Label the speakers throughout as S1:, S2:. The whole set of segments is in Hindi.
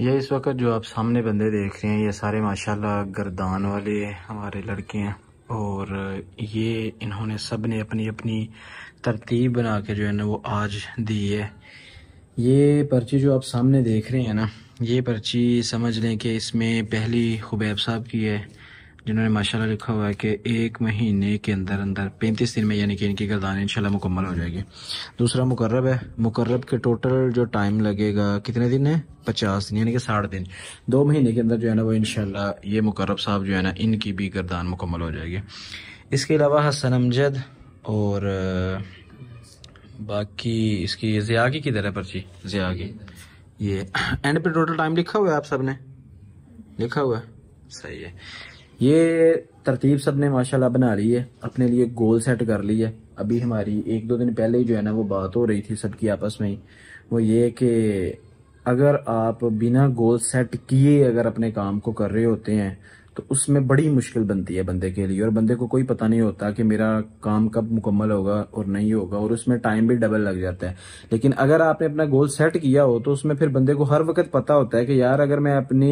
S1: ये इस वक्त जो आप सामने बंदे देख रहे हैं ये सारे माशाल्लाह गर्दान वाले हमारे लड़के हैं और ये इन्होंने सब ने अपनी अपनी तरतीब बना के जो है ना वो आज दी है। ये पर्ची जो आप सामने देख रहे हैं ना, ये पर्ची समझ लें कि इसमें पहली खुबैब साहब की है जिन्होंने माशाल्लाह लिखा हुआ है कि 1 महीने के अंदर अंदर 35 दिन में यानी कि इनकी गर्दान इंशाल्लाह मुकम्मल हो जाएगी। दूसरा मुकर्रब है, मुकर्रब के टोटल जो टाइम लगेगा कितने दिन है, 50 दिन यानी कि 60 दिन। 2 महीने के अंदर जो है ना वो इंशाल्लाह ये मुकर्रब साहब जो है ना इनकी भी गर्दान मुकम्मल हो जाएगी। इसके अलावा हसन अमजद और बाकी इसकी ज़िया की किधर है पर्ची, ज़िया की ये एंड पे टोटल टाइम लिखा हुआ है, आप सब ने लिखा हुआ है, सही है। ये तरतीब सब ने माशाल्लाह बना ली है, अपने लिए गोल सेट कर ली है। अभी हमारी 1-2 दिन पहले ही जो है ना वो बात हो रही थी सबकी आपस में ही, वो ये कि अगर आप बिना गोल सेट किए अगर अपने काम को कर रहे होते हैं तो उसमें बड़ी मुश्किल बनती है बंदे के लिए, और बंदे को कोई पता नहीं होता कि मेरा काम कब मुकम्मल होगा और नहीं होगा, और उसमें टाइम भी डबल लग जाता है। लेकिन अगर आपने अपना गोल सेट किया हो तो उसमें फिर बंदे को हर वक्त पता होता है कि यार अगर मैं अपनी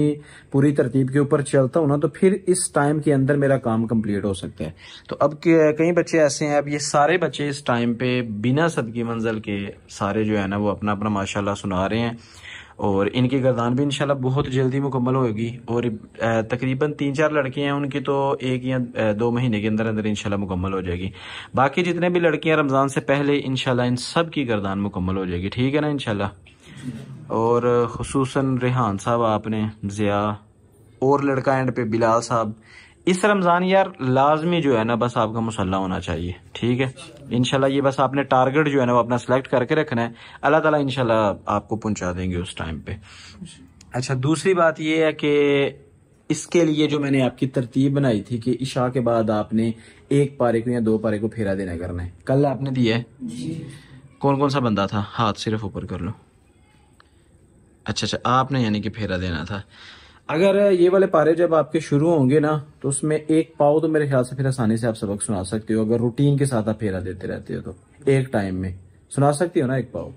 S1: पूरी तरतीब के ऊपर चलता हूँ ना तो फिर इस टाइम के अंदर मेरा काम कंप्लीट हो सकता है। तो अब कई बच्चे ऐसे हैं, अब ये सारे बच्चे इस टाइम पे बिना सदकी मंजिल के सारे जो है ना वो अपना अपना माशाल्लाह सुना रहे हैं, और इनकी गर्दान भी इंशाल्लाह बहुत जल्दी मुकम्मल होगी। और तकरीबन 3-4 लड़के हैं उनकी तो 1 या 2 महीने के अंदर अंदर इंशाल्लाह मुकम्मल हो जाएगी। बाकी जितने भी लड़के हैं रमज़ान से पहले इंशाल्लाह इन सब की गर्दान मुकम्मल हो जाएगी, ठीक है ना इंशाल्लाह। और खुसूसन रेहान साहब आपने, ज़िया और लड़का एंड पे बिलाल साहब, इस रमज़ान यार लाजमी जो है ना बस आपका मुसल्ला होना चाहिए, ठीक है इंशाल्लाह। ये बस आपने टारगेट जो है ना वो अपना सिलेक्ट करके रखना है, अल्लाह ताला इंशाल्लाह आपको पहुंचा देंगे उस टाइम पे। अच्छा, दूसरी बात ये है कि इसके लिए जो मैंने आपकी तरतीब बनाई थी कि इशा के बाद आपने 1 पारे को या 2 पारे को फेरा देना करना है, कल आपने दिया है। कौन कौन सा बंदा था, हाथ सिर्फ ऊपर कर लो। अच्छा, आपने यानी कि फेरा देना था। अगर ये वाले पारे जब आपके शुरू होंगे ना तो उसमें 1 पाव तो मेरे ख्याल से फिर आसानी से आप सबक सुना सकते हो, अगर रूटीन के साथ आप फेरा देते रहते हो तो एक टाइम में सुना सकते हो ना 1 पाव।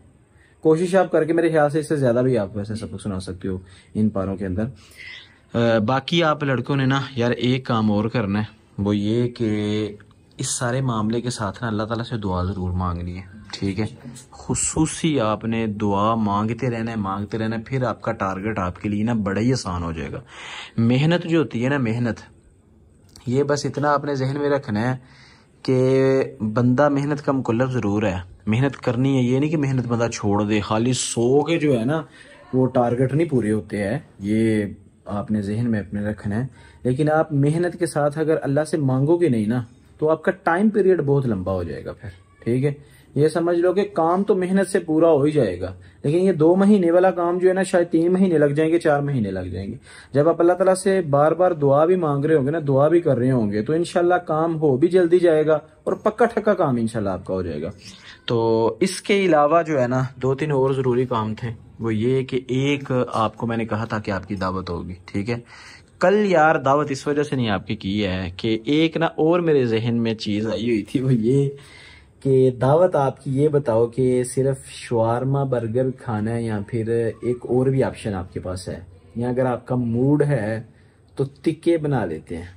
S1: कोशिश आप करके मेरे ख्याल से इससे ज्यादा भी आप वैसे सबक सुना सकते हो इन पारों के अंदर। बाकी आप लड़कों ने ना यार एक काम और करना है, वो ये कि इस सारे मामले के साथ ना अल्लाह ताला से दुआ जरूर मांगनी है, ठीक है। खुसूसी आपने दुआ मांगते रहना है, फिर आपका टारगेट आपके लिए ना बड़ा ही आसान हो जाएगा। मेहनत जो होती है ना, मेहनत, ये बस इतना आपने जहन में रखना है कि बंदा मेहनत का मुकल्लफ ज़रूर है, मेहनत करनी है। ये नहीं कि मेहनत बंदा छोड़ दे, खाली सो के जो है ना वो टारगेट नहीं पूरे होते हैं, ये आपने जहन में अपने रखना है। लेकिन आप मेहनत के साथ अगर अल्लाह से मांगोगे नहीं ना तो आपका टाइम पीरियड बहुत लंबा हो जाएगा फिर, ठीक है। ये समझ लो कि काम तो मेहनत से पूरा हो ही जाएगा, लेकिन ये 2 महीने वाला काम जो है ना शायद 3 महीने लग जाएंगे, 4 महीने लग जाएंगे। जब आप अल्लाह ताला से बार बार दुआ भी मांग रहे होंगे ना, दुआ भी कर रहे होंगे, तो इंशाल्लाह काम हो भी जल्दी जाएगा और पक्का ठक्का काम इंशाल्लाह आपका हो जाएगा। तो इसके अलावा जो है ना 2-3 और जरूरी काम थे, वो ये कि एक आपको मैंने कहा था कि आपकी दावत होगी, ठीक है। कल यार दावत इस वजह से नहीं आपकी की है कि एक ना और मेरे जहन में चीज आई हुई थी, वो ये कि दावत आपकी ये बताओ कि सिर्फ शवारमा बर्गर खाना है या फिर एक और भी ऑप्शन आपके पास है, या अगर आपका मूड है तो टिक्के बना लेते हैं।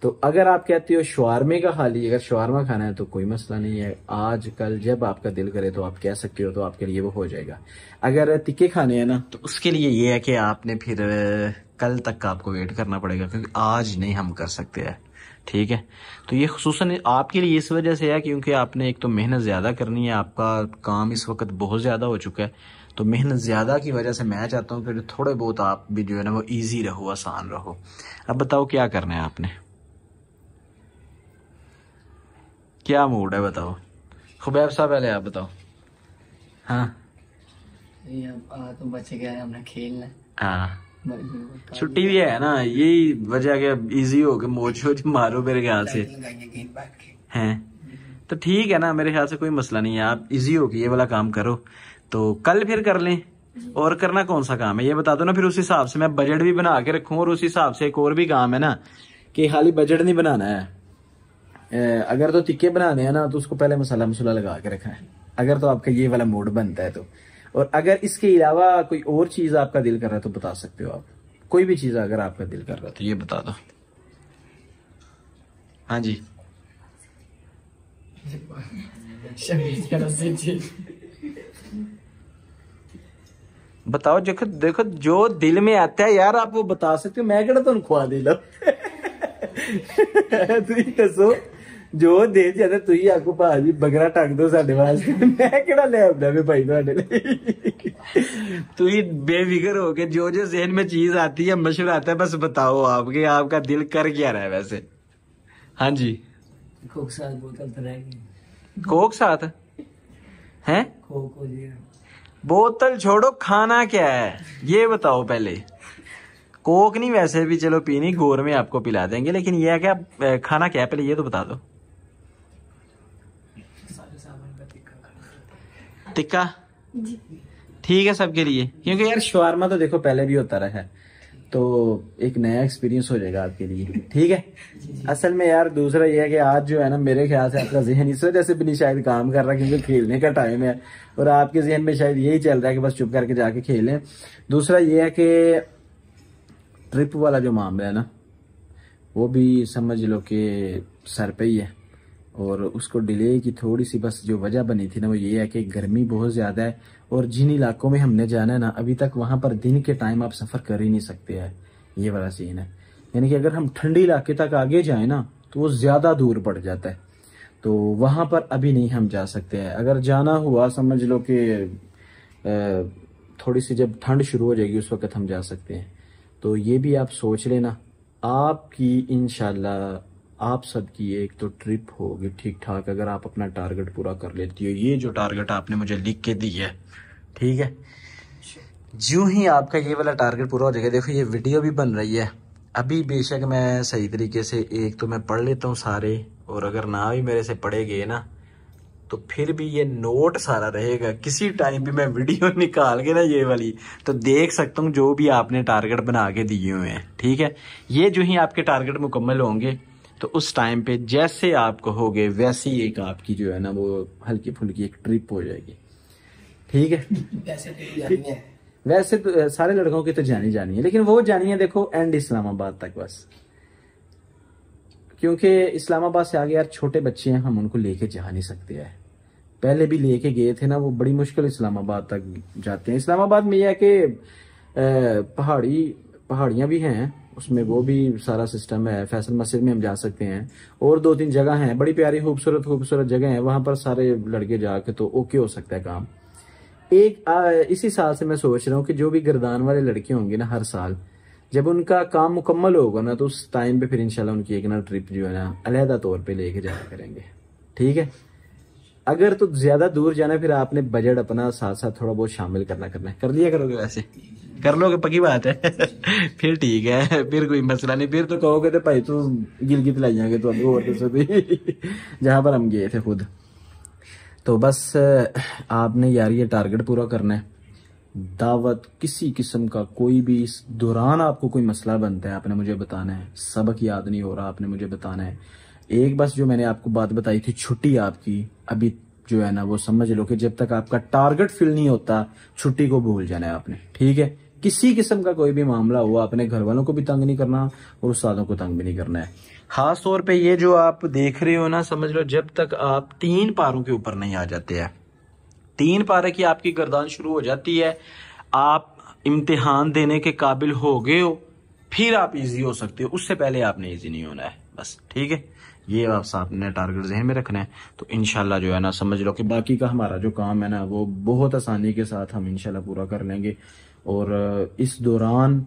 S1: तो अगर आप कहते हो शवारमे का खाली, अगर शवारमा खाना है तो कोई मसला नहीं है, आज कल जब आपका दिल करे तो आप कह सकते हो, तो आपके लिए वो हो जाएगा। अगर टिक्के खाने हैं ना तो उसके लिए ये है कि आपने फिर कल तक का आपको वेट करना पड़ेगा, क्योंकि आज नहीं हम कर सकते हैं, ठीक है। तो ये खुसूसन आपके लिए इस वजह से है क्योंकि आपने एक तो मेहनत ज़्यादा करनी है, आपका काम इस वक्त बहुत ज़्यादा हो चुका है, तो मेहनत ज़्यादा की वजह से मैं चाहता हूँ कि थोड़े बहुत आप भी जो है ना वो ईजी रहो, आसान रहो। अब बताओ क्या करना है आपने, क्या मूड है बताओ। खुबैब साहब पहले आप बताओ। हाँ
S2: तो बच्चे कह रहे हैं हमने खेलना,
S1: हाँ छुट्टी भी है ना, यही वजह के इजी हो के मोच मारो मेरे ख्याल से हैं, तो ठीक है ना, मेरे ख्याल से कोई मसला नहीं है, आप इजी हो के ये वाला काम करो। तो कल फिर कर लें, और करना कौन सा काम है ये बता दो ना, फिर उस हिसाब से मैं बजट भी बना के रखूँ। और उस हिसाब से एक और भी काम है ना कि खाली बजट नहीं बनाना है, अगर तो टिक्के बनाने हैं ना तो उसको पहले मसाला मसूला लगा के रखना है, अगर तो आपका ये वाला मूड बनता है तो। और अगर इसके अलावा कोई और चीज आपका दिल कर रहा है तो बता सकते हो आप, कोई भी चीज अगर आपका दिल कर रहा है तो ये बता दो। हाँ जी बताओ, देखो देखो जो दिल में आता है यार आप वो बता सकते हो, मैं कहना तुम खुआ दे लो तुम दसो जो दे जाता तु ही आगू भाजी बगरा टक दो साडे वास्ते, मैं कहना ले आंदा वे भाई तुहाडे लिए तु ही बेफिक्र हो के जो जो ज़हन में चीज आती है मशवरा आता है बस बताओ आपके, आपका दिल कर क्या रहा है वैसे। हाँ जी
S2: कोक साथ बोतल तो रह गई।
S1: कोक साथ है?
S2: कोक हो गया।
S1: बोतल छोड़ो, खाना क्या है ये बताओ पहले। कोक नहीं, वैसे भी चलो पीनी गोर में आपको पिला देंगे, लेकिन ये है क्या खाना क्या है पहले ये तो बता दो। टिक्का ठीक है सबके लिए, क्योंकि यार शवारमा तो देखो पहले भी होता रहा है, तो एक नया एक्सपीरियंस हो जाएगा आपके लिए। ठीक है असल में यार दूसरा ये है कि आज जो है ना मेरे ख्याल से आपका जहन इस वजह से भी नहीं शायद काम कर रहा क्योंकि खेलने का टाइम है, और आपके जहन में शायद यही चल रहा है कि बस चुप करके जाके खेलें। दूसरा ये है कि ट्रिप वाला जो मामला है ना वो भी समझ लो कि सर पे ही है, और उसको डिले की थोड़ी सी बस जो वजह बनी थी ना वो ये है कि गर्मी बहुत ज़्यादा है, और जिन इलाकों में हमने जाना है ना अभी तक वहाँ पर दिन के टाइम आप सफ़र कर ही नहीं सकते हैं, ये वाला सीन है। यानी कि अगर हम ठंडी इलाके तक आगे जाएं ना तो वो ज़्यादा दूर पड़ जाता है, तो वहाँ पर अभी नहीं हम जा सकते हैं। अगर जाना हुआ समझ लो कि थोड़ी सी जब ठंड शुरू हो जाएगी उस वक्त हम जा सकते हैं। तो ये भी आप सोच लेना, आपकी इंशाल्लाह आप सबकी एक तो ट्रिप होगी ठीक ठाक अगर आप अपना टारगेट पूरा कर लेती हो। ये जो टारगेट आपने मुझे लिख के दी है, ठीक है, जो ही आपका ये वाला टारगेट पूरा हो जाएगा, देखो ये वीडियो भी बन रही है अभी, बेशक मैं सही तरीके से एक तो मैं पढ़ लेता हूँ सारे, और अगर ना भी मेरे से पढ़े गए ना तो फिर भी ये नोट सारा रहेगा, किसी टाइम भी मैं वीडियो निकाल के ना ये वाली तो देख सकता हूँ जो भी आपने टारगेट बना के दिए हुए हैं। ठीक है, ये जो ही आपके टारगेट मुकम्मल होंगे तो उस टाइम पे जैसे आप कहोगे वैसी एक आपकी जो है ना वो हल्की फुल्की एक ट्रिप हो जाएगी। ठीक है वैसे तो सारे लड़कों की तो जानी है, लेकिन वो जानी है देखो एंड इस्लामाबाद तक बस, क्योंकि इस्लामाबाद से आगे यार छोटे बच्चे हैं, हम उनको लेके जा नहीं सकते हैं। पहले भी लेके गए थे ना वो बड़ी मुश्किल इस्लामाबाद तक जाते हैं। इस्लामाबाद में यह है कि पहाड़ियाँ भी हैं उसमें, वो भी सारा सिस्टम है। फैसल मस्जिद में हम जा सकते हैं, और 2-3 जगह हैं बड़ी प्यारी खूबसूरत जगह हैं, वहां पर सारे लड़के जाके तो ओके हो सकता है काम। इसी साल से मैं सोच रहा हूँ कि जो भी गर्दान वाले लड़के होंगे ना हर साल जब उनका काम मुकम्मल होगा ना तो उस टाइम पे फिर इंशाल्लाह उनकी एक ना ट्रिप जो है ना अलहदा तौर पे लेके जाया करेंगे। ठीक है, अगर तो ज्यादा दूर जाना फिर आपने बजट अपना साथ साथ थोड़ा बहुत शामिल करना है, कर लिया करोगे, वैसे कर लोगे पक्की बात है फिर ठीक है, फिर कोई मसला नहीं, फिर तो कहोगे तो भाई तू गिलगित लाई जाएंगे तो अभी और जहां पर हम गए थे खुद। तो बस आपने यार ये टारगेट पूरा करना है। दावत किसी किस्म का कोई भी इस दौरान आपको कोई मसला बनता है आपने मुझे बताना है, सबक याद नहीं हो रहा आपने मुझे बताना है। एक बस जो मैंने आपको बात बताई थी छुट्टी आपकी अभी जो है ना वो समझ लो कि जब तक आपका टारगेट फिल नहीं होता छुट्टी को भूल जाना है आपने। ठीक है, किसी किस्म का कोई भी मामला हुआ अपने घर वालों को भी तंग नहीं करना और उस्तादों को तंग भी नहीं करना है। खास तौर पे ये जो आप देख रहे हो ना समझ लो जब तक आप 3 पारों के ऊपर नहीं आ जाते हैं, 3 पारे की आपकी गर्दान शुरू हो जाती है, आप इम्तिहान देने के काबिल हो गए हो फिर आप इजी हो सकते हो, उससे पहले आपने इजी नहीं होना है बस। ठीक है, ये आप आपने टारगेट ज़हन में रखना है, तो इंशाल्लाह जो है ना समझ लो कि बाकी का हमारा जो काम है ना वो बहुत आसानी के साथ हम इंशाल्लाह पूरा कर लेंगे। और इस दौरान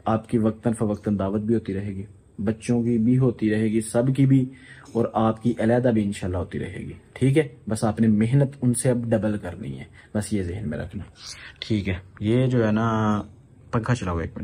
S1: आपकी वक्तन फवक्तन दावत भी होती रहेगी, बच्चों की भी होती रहेगी, सबकी भी, और आपकी अलहदा भी इंशाल्लाह होती रहेगी। ठीक है, बस आपने मेहनत उनसे अब डबल करनी है, बस ये जहन में रखना। ठीक है, ये जो है ना पंखा चलाओ 1 मिनट।